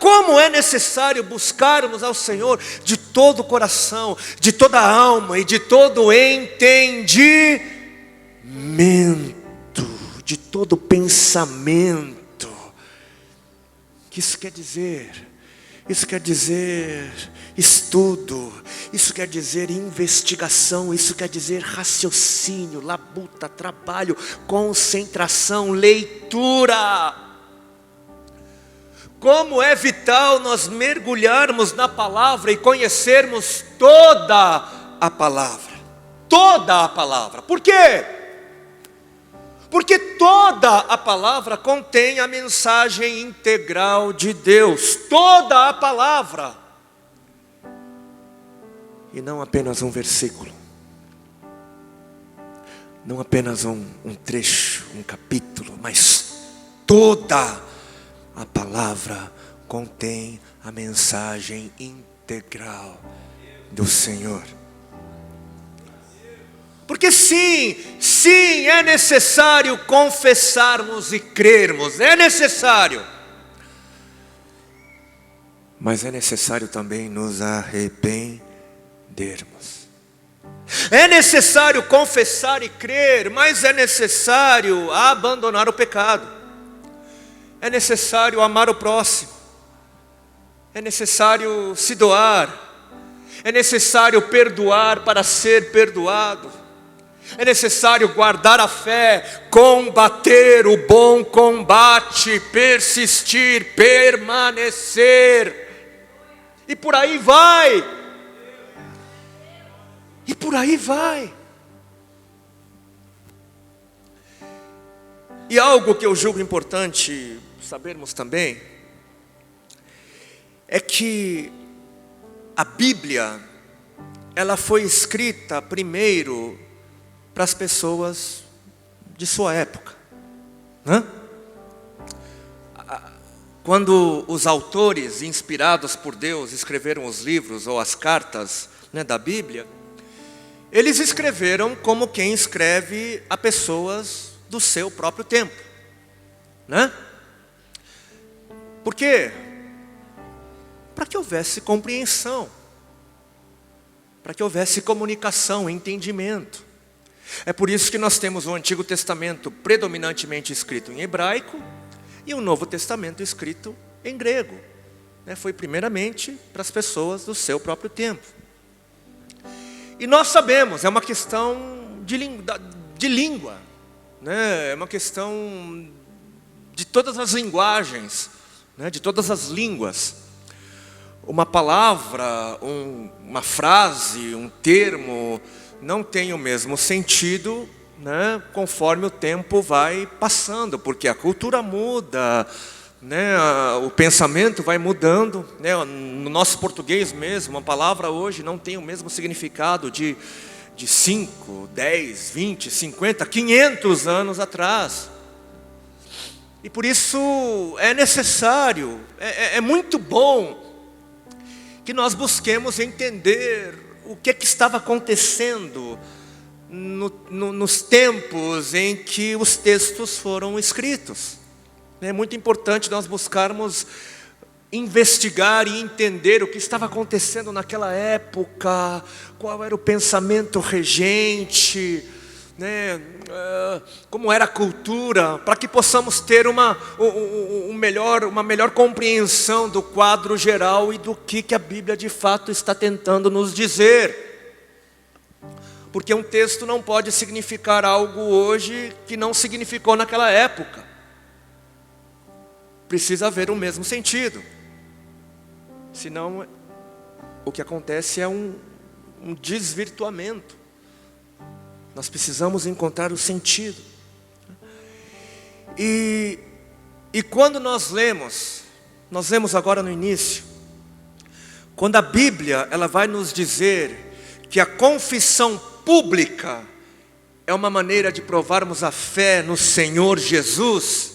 buscarmos ao Senhor de todo o coração, de toda a alma e de todo o entendimento, de todo o pensamento. O que isso quer dizer? Isso quer dizer estudo, isso quer dizer investigação, isso quer dizer raciocínio, labuta, trabalho, concentração, leitura. Como é vital nós mergulharmos na palavra e conhecermos toda a palavra. Toda a palavra. Por quê? Porque toda a palavra contém a mensagem integral de Deus. Toda a palavra. E não apenas um versículo. Não apenas um trecho, um capítulo, mas toda a palavra contém a mensagem integral do Senhor. Porque sim, é necessário confessarmos e crermos, é necessário. Mas é necessário também nos arrependermos. É necessário confessar e crer, mas é necessário abandonar o pecado. É necessário amar o próximo, é necessário se doar, é necessário perdoar para ser perdoado, é necessário guardar a fé, combater o bom combate, persistir, permanecer, e por aí vai, e por aí vai. E algo que eu julgo importante sabermos também, é que a Bíblia, ela foi escrita primeiro para as pessoas de sua época, né? Quando os autores inspirados por Deus escreveram os livros ou as cartas, né, da Bíblia, eles escreveram como quem escreve a pessoas do seu próprio tempo, né? Por quê? Para que houvesse compreensão, para que houvesse comunicação, entendimento. É por isso que nós temos o Antigo Testamento predominantemente escrito em hebraico e o Novo Testamento escrito em grego. Foi primeiramente para as pessoas do seu próprio tempo. E nós sabemos, é uma questão de língua, né? É uma questão de todas as linguagens, né? De todas as línguas. Uma palavra, uma frase, um termo não tem o mesmo sentido, né, conforme o tempo vai passando, porque a cultura muda, né, o pensamento vai mudando, né, no nosso português mesmo, uma palavra hoje não tem o mesmo significado de 5, 10, 20, 50, 500 anos atrás. E por isso é necessário, é muito bom que nós busquemos entender o que estava acontecendo nos tempos em que os textos foram escritos. É muito importante nós buscarmos investigar e entender o que estava acontecendo naquela época, qual era o pensamento regente, né, como era a cultura, para que possamos ter uma melhor compreensão do quadro geral e do que a Bíblia de fato está tentando nos dizer. Porque um texto não pode significar algo hoje que não significou naquela época. Precisa haver o mesmo sentido. Senão, o que acontece é um desvirtuamento. Nós precisamos encontrar o sentido. E quando nós lemos agora no início, quando a Bíblia ela vai nos dizer que a confissão pública é uma maneira de provarmos a fé no Senhor Jesus,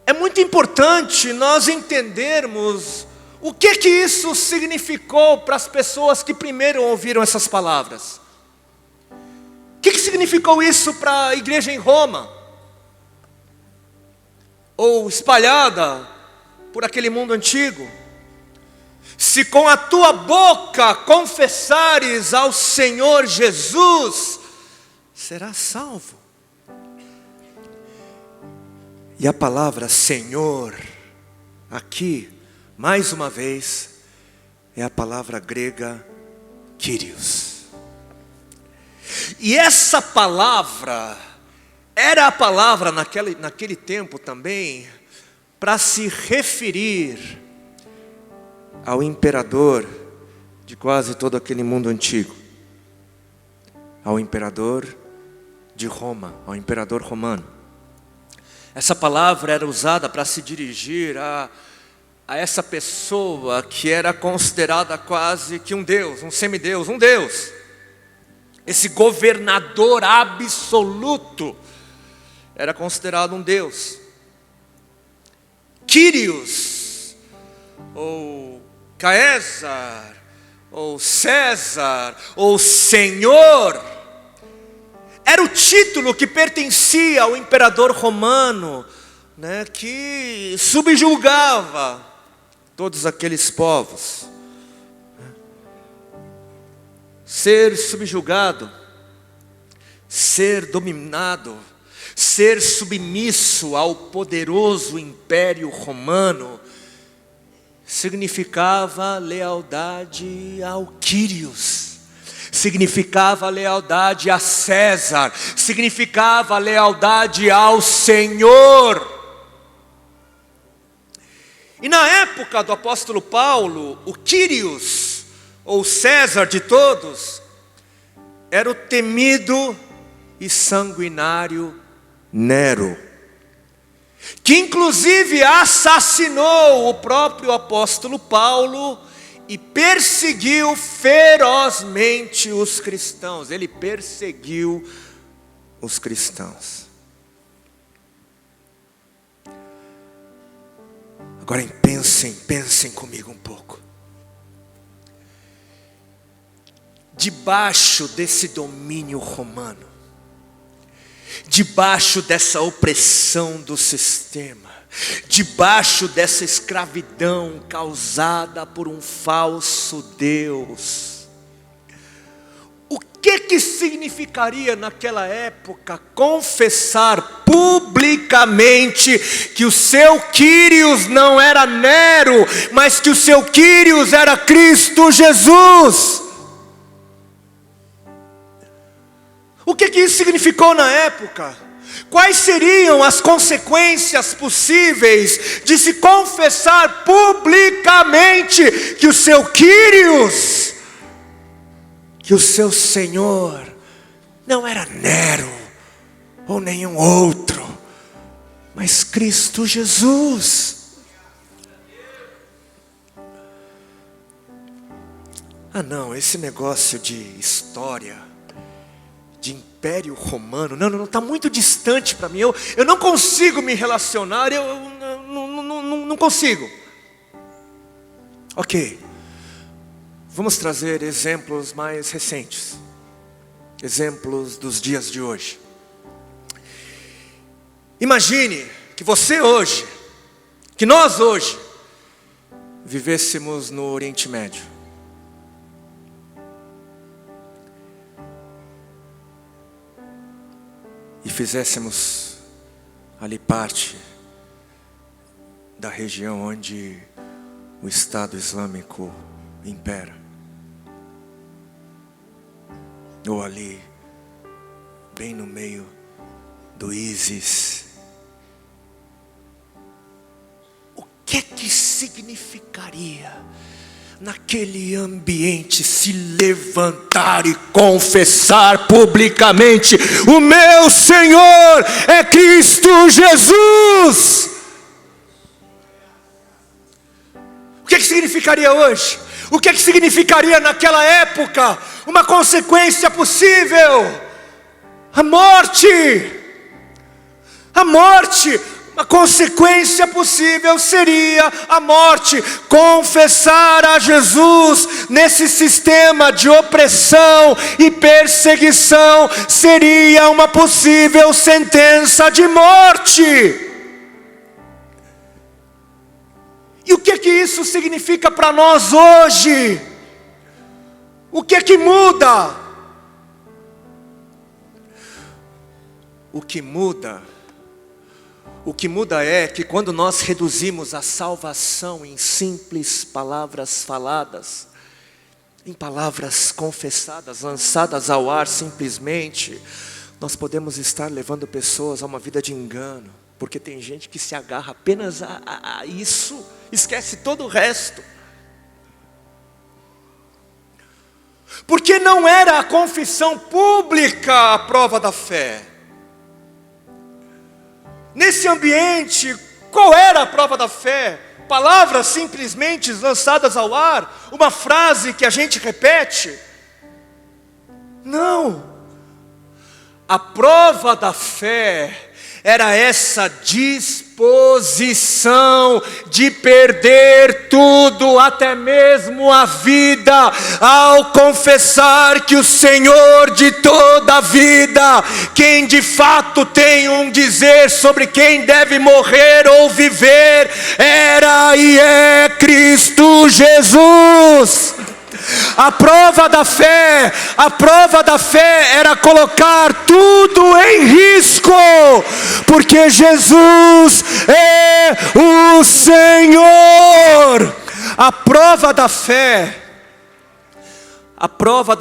é muito importante nós entendermos o que isso significou para as pessoas que primeiro ouviram essas palavras. O que significou isso para a igreja em Roma? Ou espalhada por aquele mundo antigo? Se com a tua boca confessares ao Senhor Jesus, serás salvo. E a palavra Senhor, aqui, mais uma vez, é a palavra grega Kyrios. E essa palavra, era a palavra naquele tempo também, para se referir ao imperador de quase todo aquele mundo antigo. Ao imperador de Roma, ao imperador romano. Essa palavra era usada para se dirigir a essa pessoa que era considerada quase que um deus, um semideus, um deus. Esse governador absoluto era considerado um deus. Kyrios, ou Caesar, ou César, ou Senhor, era o título que pertencia ao imperador romano, né, que subjugava todos aqueles povos. Ser subjugado, ser dominado, ser submisso ao poderoso império romano, significava lealdade ao Kyrios, significava lealdade a César, significava lealdade ao Senhor. E na época do apóstolo Paulo, o Kyrios, ou César de todos, era o temido e sanguinário Nero, que inclusive assassinou o próprio apóstolo Paulo e perseguiu ferozmente os cristãos. Ele perseguiu os cristãos. Agora pensem comigo um pouco. Debaixo desse domínio romano, debaixo dessa opressão do sistema, debaixo dessa escravidão causada por um falso Deus, o que significaria naquela época confessar publicamente que o seu Kyrios não era Nero, mas que o seu Kyrios era Cristo Jesus? O que isso significou na época? Quais seriam as consequências possíveis de se confessar publicamente que o seu Kyrios, que o seu Senhor, não era Nero ou nenhum outro, mas Cristo Jesus? Ah não, esse negócio de história, de império romano, não, está muito distante para mim, eu não consigo me relacionar, eu não consigo. Ok, vamos trazer exemplos mais recentes, exemplos dos dias de hoje. Imagine que você hoje, que nós hoje, vivêssemos no Oriente Médio. E fizéssemos ali parte da região onde o Estado Islâmico impera. Ou ali, bem no meio do ISIS. O que significaria naquele ambiente se levantar e confessar publicamente: o meu Senhor é Cristo Jesus? O que significaria hoje? O que significaria naquela época? Uma consequência possível A morte, uma consequência possível seria a morte. Confessar a Jesus nesse sistema de opressão e perseguição seria uma possível sentença de morte. E o que isso significa para nós hoje? O que muda? O que muda é que quando nós reduzimos a salvação em simples palavras faladas, em palavras confessadas, lançadas ao ar simplesmente, nós podemos estar levando pessoas a uma vida de engano, porque tem gente que se agarra apenas a isso, esquece todo o resto. Porque não era a confissão pública a prova da fé. Nesse ambiente, qual era a prova da fé? Palavras simplesmente lançadas ao ar? Uma frase que a gente repete? Não. A prova da fé era essa disposição de perder tudo, até mesmo a vida, ao confessar que o Senhor de toda a vida, quem de fato tem um dizer sobre quem deve morrer ou viver, era e é Cristo Jesus. A prova da fé era colocar tudo em risco, porque Jesus é o Senhor. A prova da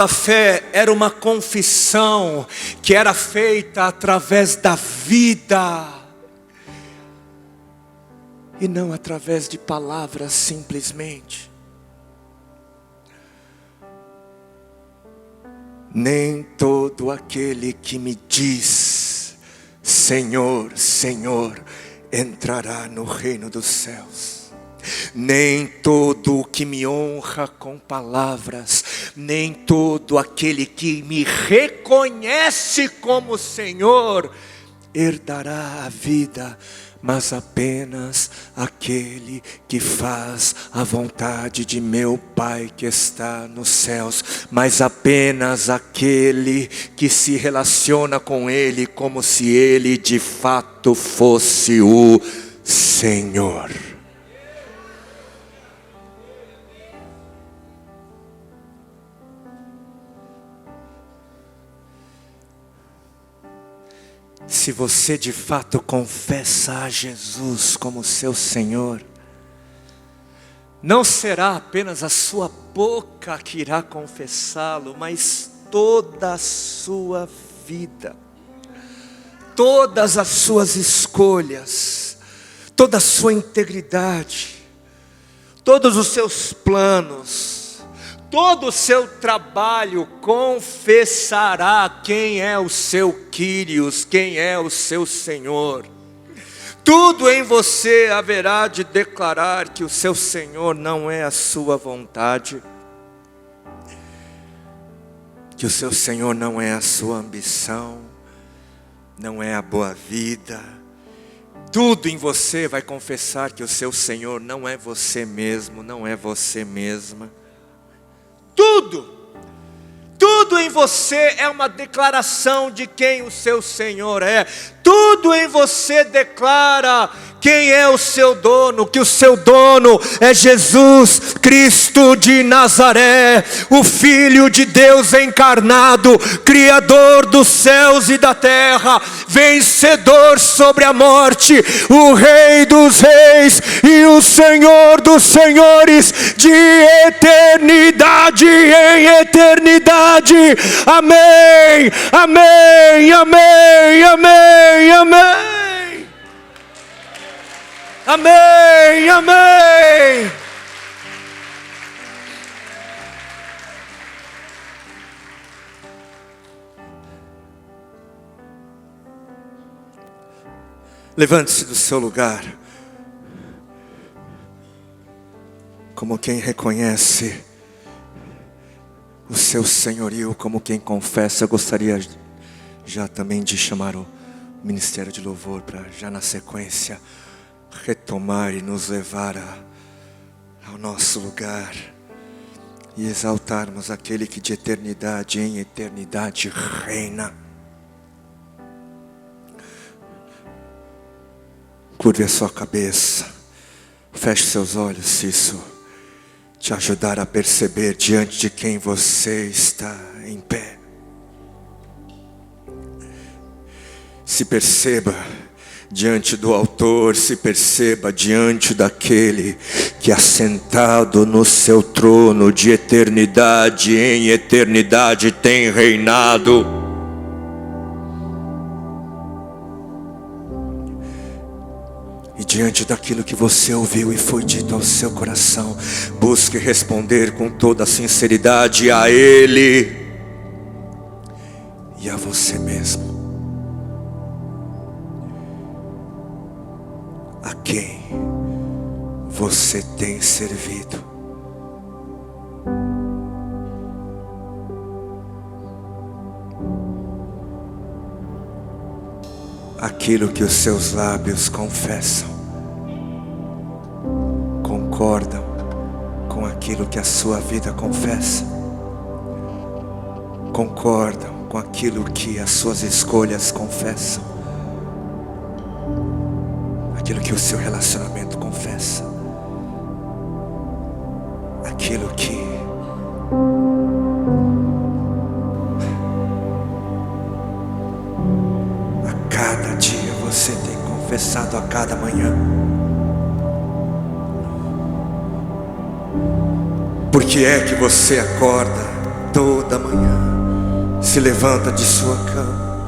fé era uma confissão que era feita através da vida, e não através de palavras simplesmente. Nem todo aquele que me diz Senhor, Senhor, entrará no reino dos céus. Nem todo o que me honra com palavras, nem todo aquele que me reconhece como Senhor, herdará a vida, mas apenas aquele que faz a vontade de meu Pai que está nos céus, mas apenas aquele que se relaciona com Ele como se Ele de fato fosse o Senhor. Se você de fato confessa a Jesus como seu Senhor, não será apenas a sua boca que irá confessá-lo, mas toda a sua vida, todas as suas escolhas, toda a sua integridade, todos os seus planos, todo o seu trabalho confessará quem é o seu Quírios, quem é o seu Senhor. Tudo em você haverá de declarar que o seu Senhor não é a sua vontade, que o seu Senhor não é a sua ambição, não é a boa vida. Tudo em você vai confessar que o seu Senhor não é você mesmo, não é você mesma. Tudo em você é uma declaração de quem o seu Senhor é. Tudo em você declara quem é o seu dono, que o seu dono é Jesus Cristo de Nazaré, o Filho de Deus encarnado, Criador dos céus e da terra, vencedor sobre a morte, o Rei dos reis e o Senhor dos senhores, de eternidade em eternidade. Amém, amém, amém, amém, amém. Amém, amém. Levante-se do seu lugar, como quem reconhece o seu senhorio, como quem confessa. Eu gostaria já também de chamar o Ministério de Louvor para já na sequência retomar e nos levar ao nosso lugar e exaltarmos aquele que de eternidade em eternidade reina. Curve a sua cabeça, feche seus olhos, se isso te ajudar a perceber diante de quem você está em pé. Se perceba diante do autor, se perceba diante daquele que assentado no seu trono de eternidade em eternidade tem reinado. E diante daquilo que você ouviu e foi dito ao seu coração, busque responder com toda a sinceridade a Ele e a você mesmo. A quem você tem servido? Aquilo que os seus lábios confessam concordam com aquilo que a sua vida confessa? Concordam com aquilo que as suas escolhas confessam? Aquilo que o seu relacionamento confessa? Aquilo que a cada dia você tem confessado, a cada manhã? Por que é que você acorda toda manhã, se levanta de sua cama?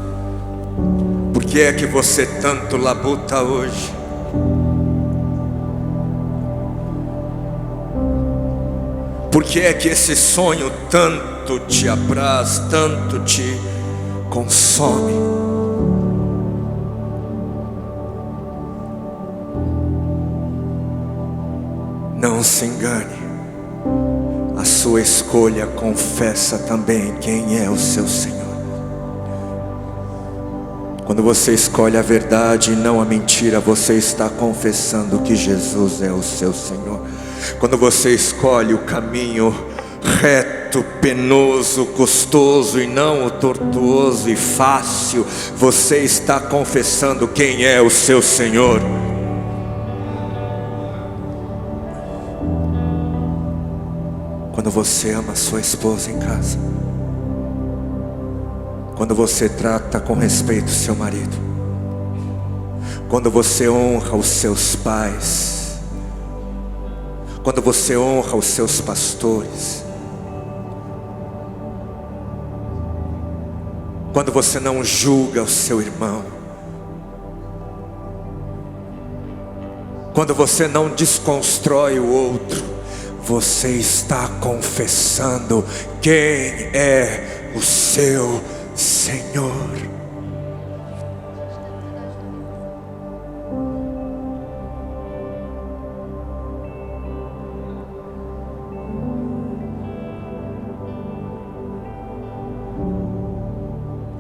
Por que é que você tanto labuta hoje? Por que é que esse sonho tanto te apraz, tanto te consome? Não se engane, a sua escolha confessa também quem é o seu Senhor. Quando você escolhe a verdade e não a mentira, você está confessando que Jesus é o seu Senhor. Quando você escolhe o caminho reto, penoso, custoso e não o tortuoso e fácil, você está confessando quem é o seu Senhor. Quando você ama sua esposa em casa, quando você trata com respeito seu marido, quando você honra os seus pais, quando você honra os seus pastores, quando você não julga o seu irmão, quando você não desconstrói o outro, você está confessando quem é o seu Senhor.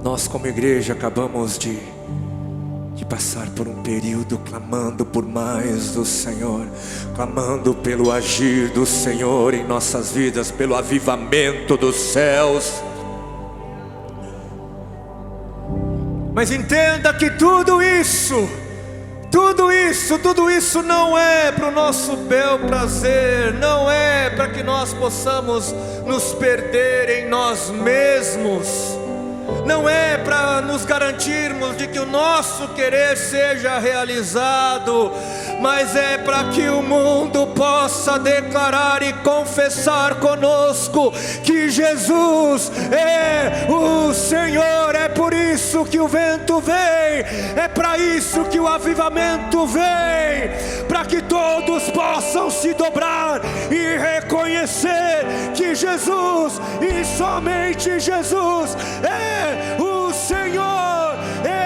Nós como igreja acabamos de passar por um período clamando por mais do Senhor, clamando pelo agir do Senhor em nossas vidas, pelo avivamento dos céus. Mas entenda que tudo isso não é para o nosso bel prazer, não é para que nós possamos nos perder em nós mesmos, não é para nos garantirmos de que o nosso querer seja realizado, mas é para que o mundo possa declarar e confessar conosco que Jesus é o Senhor. É por isso que o vento vem, é para isso que o avivamento vem, para que todos possam se dobrar e reconhecer que Jesus e somente Jesus é o Senhor, é